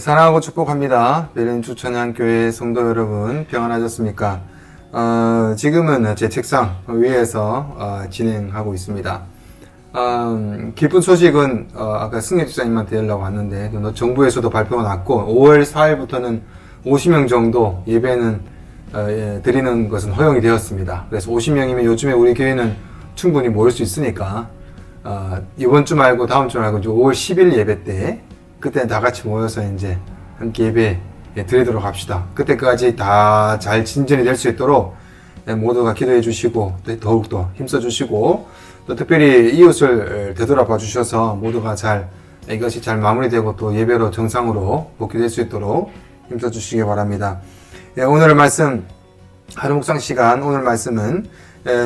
사랑하고 축복합니다. 베른 주천향교회 성도 여러분 평안하셨습니까? 지금은 제 책상 위에서 진행하고 있습니다. 기쁜 소식은 아까 승혜 집사님한테 연락 왔는데 정부에서도 발표가 났고 5월 4일부터는 50명 정도 예배는 드리는 것은 허용이 되었습니다. 그래서 50명이면 요즘에 우리 교회는 충분히 모일 수 있으니까 이번 주 말고 다음 주 말고 5월 10일 예배 때 그때 다 같이 모여서 이제 함께 예배 드리도록 합시다. 그때까지 다 잘 진전이 될 수 있도록 모두가 기도해 주시고 더욱더 힘써 주시고 또 특별히 이웃을 되돌아봐 주셔서 모두가 이것이 잘 마무리되고 또 예배로 정상으로 복귀될 수 있도록 힘써 주시기 바랍니다. 오늘 말씀 하루 묵상 시간, 오늘 말씀은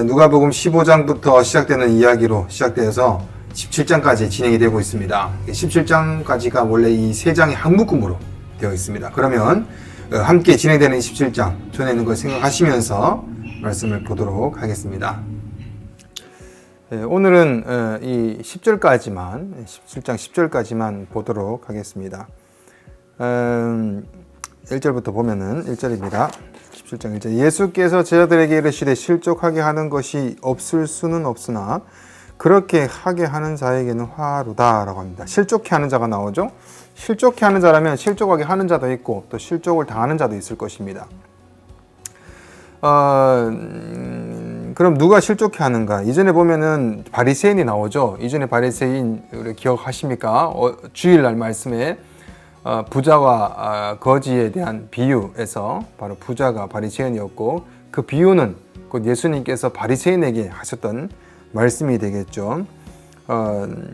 누가복음 15장부터 시작되는 이야기로 시작되어서 17장까지 진행이 되고 있습니다. 17장까지가 원래 이 세 장의 한 묶음으로 되어 있습니다. 그러면 함께 진행되는 17장 전에 있는 걸 생각하시면서 말씀을 보도록 하겠습니다. 오늘은 이 10절까지만 17장 10절까지만 보도록 하겠습니다. 1절부터 보면은 1절입니다. 17장 1절. 예수께서 제자들에게 이르시되 실족하게 하는 것이 없을 수는 없으나 그렇게 하게 하는 자에게는 화로다 라고 합니다. 실족해 하는 자가 나오죠. 실족해 하는 자라면 실족하게 하는 자도 있고 또 실족을 당하는 자도 있을 것입니다. 그럼 누가 실족해 하는가? 이전에 보면은 바리새인이 나오죠. 이전에 바리새인 우리 기억하십니까? 주일날 말씀에 부자와 거지에 대한 비유에서 바로 부자가 바리새인이었고 그 비유는 곧 예수님께서 바리새인에게 하셨던 말씀이 되겠죠.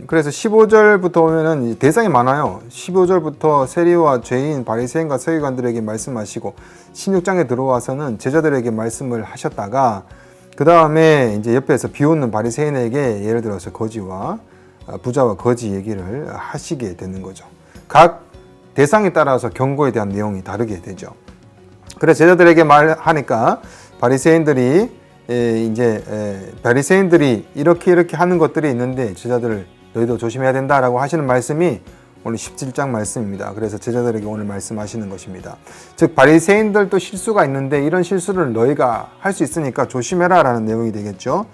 그래서 15절부터 보면은 대상이 많아요. 15절부터 세리와 죄인 바리새인과 서기관들에게 말씀하시고 16장에 들어와서는 제자들에게 말씀을 하셨다가 그 다음에 이제 옆에서 비웃는 바리새인에게 예를 들어서 거지와 부자와 거지 얘기를 하시게 되는 거죠. 각 대상에 따라서 경고에 대한 내용이 다르게 되죠. 그래서 제자들에게 말하니까 바리새인들이 이렇게 하는 것들이 있는데 제자들 너희도 조심해야 된다라고 하시는 말씀이 오늘 17장 말씀입니다. 그래서 제자들에게 오늘 말씀하시는 것입니다. 즉 바리새인들도 실수가 있는데 이런 실수를 너희가 할 수 있으니까 조심해라 라는 내용이 되겠죠.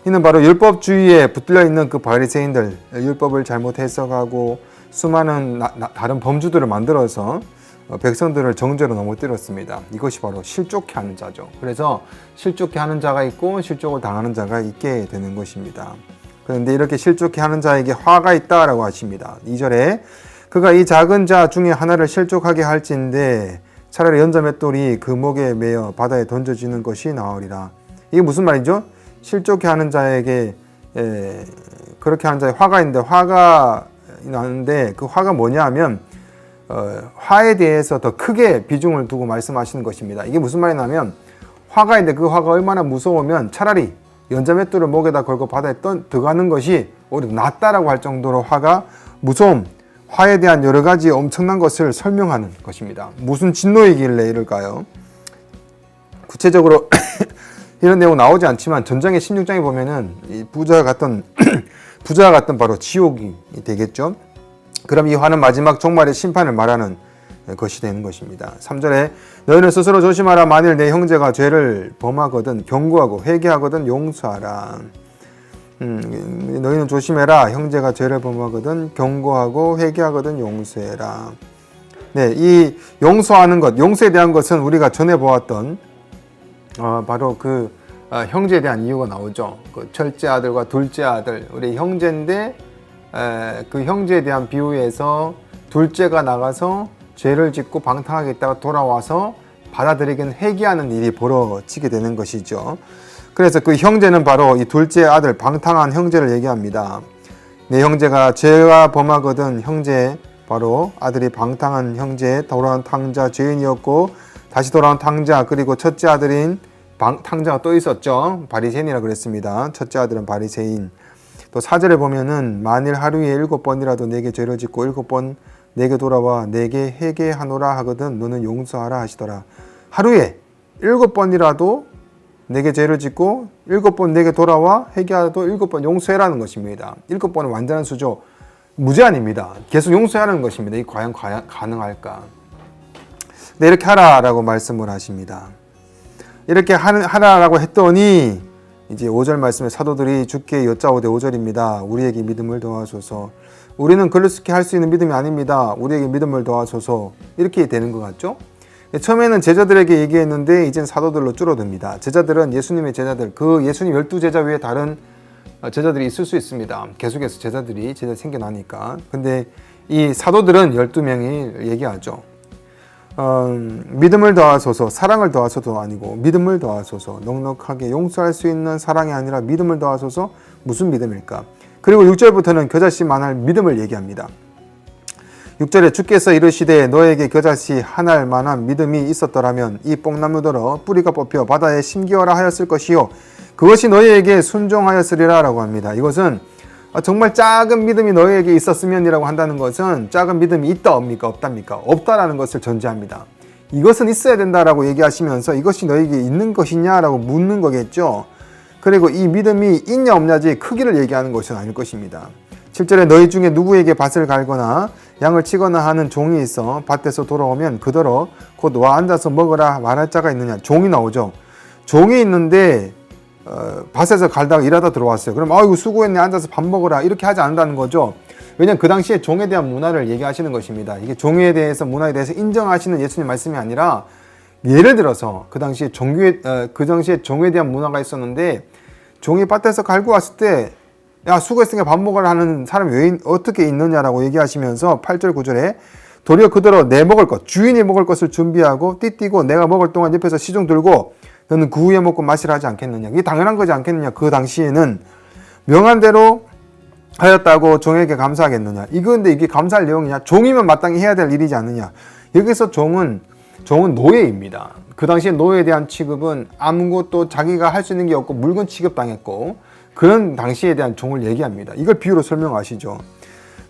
이는 바로 율법주의에 붙들려 있는 그 바리새인들, 율법을 잘못 해석하고 수많은 다른 범주들을 만들어서 백성들을 정죄로 넘어뜨렸습니다. 이것이 바로 실족해 하는 자죠. 그래서 실족해 하는 자가 있고 실족을 당하는 자가 있게 되는 것입니다. 그런데 이렇게 실족해 하는 자에게 화가 있다라고 하십니다. 2절에 그가 이 작은 자 중에 하나를 실족하게 할진대 차라리 연자맷돌이 그 목에 매어 바다에 던져지는 것이 나으리라. 이게 무슨 말이죠? 실족해 하는 자에게 그렇게 하는 자에 화가 있는데 화가 나는데 그 화가 뭐냐 하면 화에 대해서 더 크게 비중을 두고 말씀하시는 것입니다. 이게 무슨 말이냐면 화가 있는데 그 화가 얼마나 무서우면 차라리 연자맷돌을 목에다 걸고 바다에 들어가는 것이 오히려 낫다라고 할 정도로 화가 무서움, 화에 대한 여러 가지 엄청난 것을 설명하는 것입니다. 무슨 진노이길래 이럴까요? 구체적으로 이런 내용 나오지 않지만 전장의 16장에 보면은 이 부자가 갔던 바로 지옥이 되겠죠. 그럼 이 화는 마지막 종말의 심판을 말하는 것이 되는 것입니다. 3절에 너희는 스스로 조심하라. 만일 내 형제가 죄를 범하거든 경고하고 회개하거든 용서하라. 너희는 조심해라. 형제가 죄를 범하거든 경고하고 회개하거든 용서해라. 네, 이 용서하는 것, 용서에 대한 것은 우리가 전에 보았던 바로 그 형제에 대한 이유가 나오죠. 그 첫째 아들과 둘째 아들, 우리 형제인데 그 형제에 대한 비유에서 둘째가 나가서 죄를 짓고 방탕하게 있다가 돌아와서 받아들이긴 회개하는 일이 벌어지게 되는 것이죠. 그래서 그 형제는 바로 이 둘째 아들 방탕한 형제를 얘기합니다. 내 형제가 죄가 범하거든 형제 바로 아들이 방탕한 형제 돌아온 탕자 죄인이었고 다시 돌아온 탕자 그리고 첫째 아들인 탕자가 또 있었죠. 바리새인이라 그랬습니다. 첫째 아들은 바리새인. 또 4절에 보면은 만일 하루에 7번이라도 내게 죄를 짓고 7번 내게 돌아와 내게 회개하노라 하거든 너는 용서하라 하시더라. 하루에 7번이라도 내게 죄를 짓고 7번 내게 돌아와 회개하도 7번 용서해라는 것입니다. 7번은 완전한 수죠. 무제한입니다. 계속 용서하는 것입니다. 이 과연 가능할까? 네, 이렇게 하라라고 말씀을 하십니다. 이렇게 하라라고 했더니 이제 5절 말씀에 사도들이 주께 여짜오되 5절입니다. 우리에게 믿음을 더하소서. 우리는 그렇게 할 수 있는 믿음이 아닙니다. 우리에게 믿음을 더하소서. 이렇게 되는 것 같죠? 처음에는 제자들에게 얘기했는데 이젠 사도들로 줄어듭니다. 제자들은 예수님의 제자들, 그 예수님 12제자 외에 다른 제자들이 있을 수 있습니다. 계속해서 제자들이 생겨나니까. 근데 이 사도들은 12명이 얘기하죠. 믿음을 더하소서, 사랑을 더하소서도 아니고 믿음을 더하소서, 넉넉하게 용서할 수 있는 사랑이 아니라 믿음을 더하소서. 무슨 믿음일까? 그리고 6절부터는 겨자씨 만할 믿음을 얘기합니다. 6절에 주께서 이르시되 너에게 겨자씨 하나할 만한 믿음이 있었더라면 이 뽕나무더러 뿌리가 뽑혀 바다에 심기어라 하였을 것이요 그것이 너희에게 순종하였으리라 라고 합니다. 이것은 정말 작은 믿음이 너희에게 있었으면이라고 한다는 것은 작은 믿음이 있다 없습니까? 없답니까? 없다라는 것을 전제합니다. 이것은 있어야 된다라고 얘기하시면서 이것이 너희에게 있는 것이냐라고 묻는 거겠죠. 그리고 이 믿음이 있냐 없냐지 크기를 얘기하는 것은 아닐 것입니다. 7절에 너희 중에 누구에게 밭을 갈거나 양을 치거나 하는 종이 있어 밭에서 돌아오면 그더러 곧 와 앉아서 먹으라 말할 자가 있느냐. 종이 나오죠. 종이 있는데 밭에서 갈다가 일하다 들어왔어요. 그럼 아이고 수고했네 앉아서 밥 먹으라 이렇게 하지 않는다는 거죠. 왜냐하면 그 당시에 종에 대한 문화를 얘기하시는 것입니다. 이게 종에 대해서 문화에 대해서 인정하시는 예수님 말씀이 아니라 예를 들어서 그 당시에 종에 대한 문화가 있었는데 종이 밭에서 갈고 왔을 때 야 수고했으니까 밥 먹으라 하는 사람이 왜 어떻게 있느냐라고 얘기하시면서 8절 9절에 도리어 그대로 내 먹을 것 주인이 먹을 것을 준비하고 띠띠고 내가 먹을 동안 옆에서 시중 들고 너는 그 후에 먹고 마시라 하지 않겠느냐. 이게 당연한 거지 않겠느냐. 그 당시에는 명한 대로 하였다고 종에게 감사하겠느냐. 근데 이게 감사할 내용이냐. 종이면 마땅히 해야 될 일이지 않느냐. 여기서 종은 노예입니다. 그 당시에 노예에 대한 취급은 아무것도 자기가 할 수 있는 게 없고 물건 취급당했고 그런 당시에 대한 종을 얘기합니다. 이걸 비유로 설명하시죠.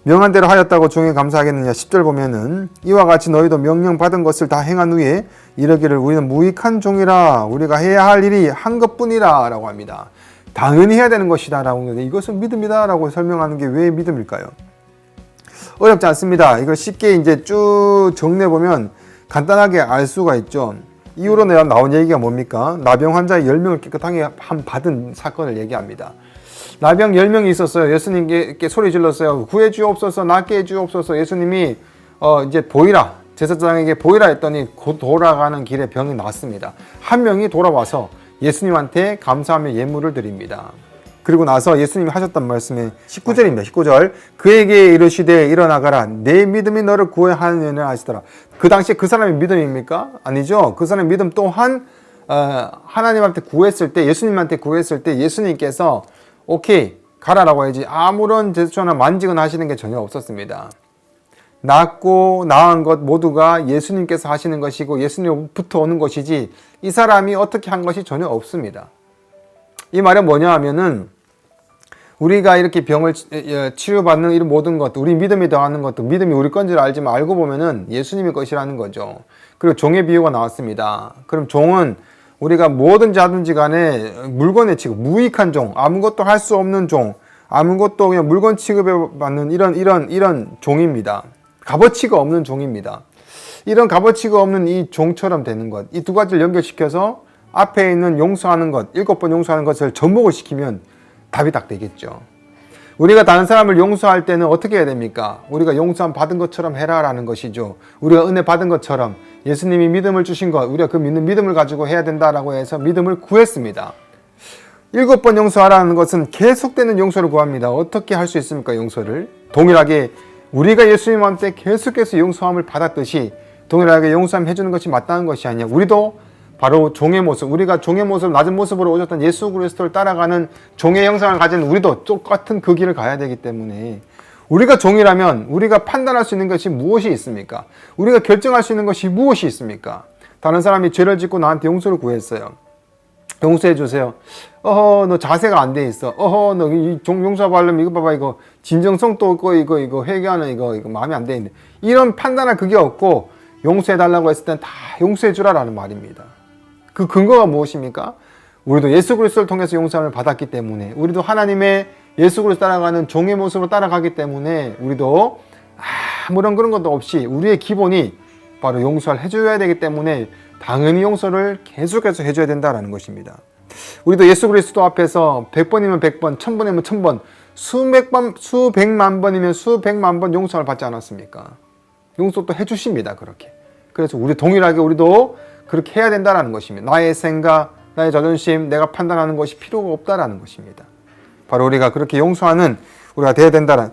명한 대로 하였다고 종에 감사하겠느냐. 10절 보면은 이와 같이 너희도 명령받은 것을 다 행한 후에 이러기를 우리는 무익한 종이라 우리가 해야 할 일이 한 것뿐이라 라고 합니다. 당연히 해야 되는 것이다 라고 하는데 이것은 믿음이다 라고 설명하는 게 왜 믿음일까요? 어렵지 않습니다. 이걸 쉽게 이제 쭉 정리해보면 간단하게 알 수가 있죠. 이후로 내가 나온 얘기가 뭡니까? 나병 환자 10명을 깨끗하게 받은 사건을 얘기합니다. 나병 10명이 있었어요. 예수님께 소리 질렀어요. 구해 주옵소서, 낫게 해 주옵소서. 예수님이 이제 보이라, 제사장에게 보이라 했더니 곧 돌아가는 길에 병이 났습니다. 한 명이 돌아와서 예수님한테 감사하며 예물을 드립니다. 그리고 나서 예수님이 하셨던 말씀에 19절입니다. 19절 그에게 이르시되 일어나가라 내 믿음이 너를 구원하느니라 하시더라. 그 당시에 그 사람의 믿음입니까? 아니죠. 그 사람의 믿음 또한 하나님한테 구했을 때 예수님한테 구했을 때 예수님께서 오케이 가라라고 해야지 아무런 제스처나 만지거나 하시는 게 전혀 없었습니다. 낫고 나은 것 모두가 예수님께서 하시는 것이고 예수님부터 오는 것이지 이 사람이 어떻게 한 것이 전혀 없습니다. 이 말은 뭐냐 하면은 우리가 이렇게 병을 치유받는 이런 모든 것, 우리 믿음이 더하는 것도 믿음이 우리 건지를 알지만 알고 보면은 예수님의 것이라는 거죠. 그리고 종의 비유가 나왔습니다. 그럼 종은 우리가 뭐든지 하든지 간에 물건에 취급, 무익한 종, 아무것도 할 수 없는 종, 아무것도 그냥 물건 취급에 받는 이런 종입니다. 값어치가 없는 종입니다. 이런 값어치가 없는 이 종처럼 되는 것, 이 두 가지를 연결시켜서 앞에 있는 용서하는 것, 7번 용서하는 것을 접목을 시키면 답이 딱 되겠죠. 우리가 다른 사람을 용서할 때는 어떻게 해야 됩니까? 우리가 용서함 받은 것처럼 해라라는 것이죠. 우리가 은혜 받은 것처럼 예수님이 믿음을 주신 것, 우리가 그 믿는 믿음을 가지고 해야 된다라고 해서 믿음을 구했습니다. 7번 용서하라는 것은 계속되는 용서를 구합니다. 어떻게 할 수 있습니까? 용서를 동일하게 우리가 예수님한테 계속해서 용서함을 받았듯이 동일하게 용서함 해주는 것이 마땅한 것이 아니냐. 우리도 바로 종의 모습, 우리가 종의 모습, 낮은 모습으로 오셨던 예수 그리스도를 따라가는 종의 형상을 가진 우리도 똑같은 그 길을 가야 되기 때문에 우리가 종이라면 우리가 판단할 수 있는 것이 무엇이 있습니까? 우리가 결정할 수 있는 것이 무엇이 있습니까? 다른 사람이 죄를 짓고 나한테 용서를 구했어요. 용서해 주세요. 너 자세가 안 돼 있어. 너 용서하려면 이거 봐봐, 이거 진정성도 없고 이거 회개하는 이거 마음에 안 돼 있는데 이런 판단할 그게 없고 용서해 달라고 했을 땐 다 용서해 주라라는 말입니다. 그 근거가 무엇입니까? 우리도 예수 그리스도를 통해서 용서함을 받았기 때문에 우리도 하나님의 예수 그리스도 따라가는 종의 모습으로 따라가기 때문에 우리도 아무런 그런 것도 없이 우리의 기본이 바로 용서를 해줘야 되기 때문에 당연히 용서를 계속해서 해줘야 된다는 것입니다. 우리도 예수 그리스도 앞에서 100번이면 100번, 1000번이면 1000번, 수백만 번이면 수백만 번 용서를 받지 않았습니까? 용서도 해주십니다. 그렇게. 그래서 우리 동일하게 우리도 그렇게 해야 된다는 것입니다. 나의 생각, 나의 자존심, 내가 판단하는 것이 필요가 없다라는 것입니다. 바로 우리가 그렇게 용서하는 우리가 되어야 된다는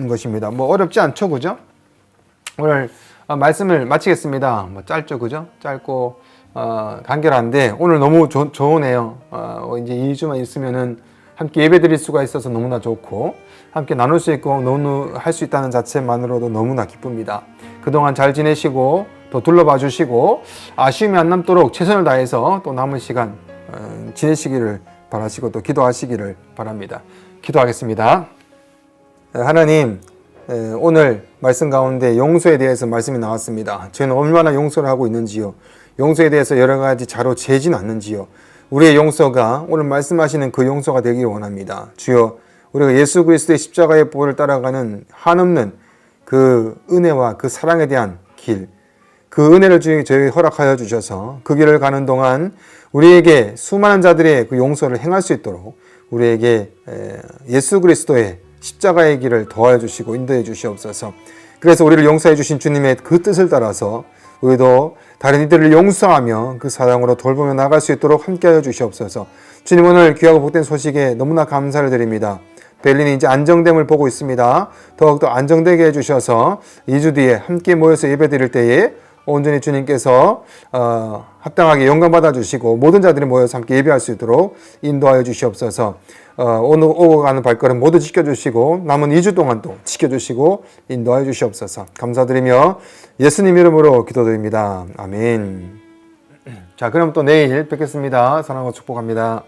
것입니다. 뭐 어렵지 않죠, 그죠? 오늘 말씀을 마치겠습니다. 뭐 짧죠, 그죠? 짧고 간결한데 오늘 너무 좋으네요. 이제 2주만 있으면은 함께 예배 드릴 수가 있어서 너무나 좋고 함께 나눌 수 있고 너무 할 수 있다는 자체만으로도 너무나 기쁩니다. 그동안 잘 지내시고 또 둘러봐 주시고 아쉬움이 안 남도록 최선을 다해서 또 남은 시간 지내시기를 바라시고 또 기도하시기를 바랍니다. 기도하겠습니다. 하나님, 오늘 말씀 가운데 용서에 대해서 말씀이 나왔습니다. 저희는 얼마나 용서를 하고 있는지요. 용서에 대해서 여러 가지 자로 재진 않는지요. 우리의 용서가 오늘 말씀하시는 그 용서가 되기를 원합니다. 주여, 우리가 예수 그리스도의 십자가의 보혈을 따라가는 한없는 그 은혜와 그 사랑에 대한 길, 그 은혜를 저희 허락하여 주셔서 그 길을 가는 동안 우리에게 수많은 자들의 그 용서를 행할 수 있도록 우리에게 예수 그리스도의 십자가의 길을 도와주시고 주시고 인도해 주시옵소서. 그래서 우리를 용서해 주신 주님의 그 뜻을 따라서 우리도 다른 이들을 용서하며 그 사랑으로 돌보며 나갈 수 있도록 함께하여 주시옵소서. 주님, 오늘 귀하고 복된 소식에 너무나 감사를 드립니다. 베를린이 이제 안정됨을 보고 있습니다. 더욱더 안정되게 해주셔서 2주 뒤에 함께 모여서 예배드릴 때에 온전히 주님께서 합당하게 영광 받아주시고 모든 자들이 모여서 함께 예배할 수 있도록 인도하여 주시옵소서. 오늘 오고 가는 발걸음 모두 지켜주시고 남은 2주 동안 또 지켜주시고 인도하여 주시옵소서. 감사드리며 예수님 이름으로 기도드립니다. 아멘. 자, 그럼 또 내일 뵙겠습니다. 사랑하고 축복합니다.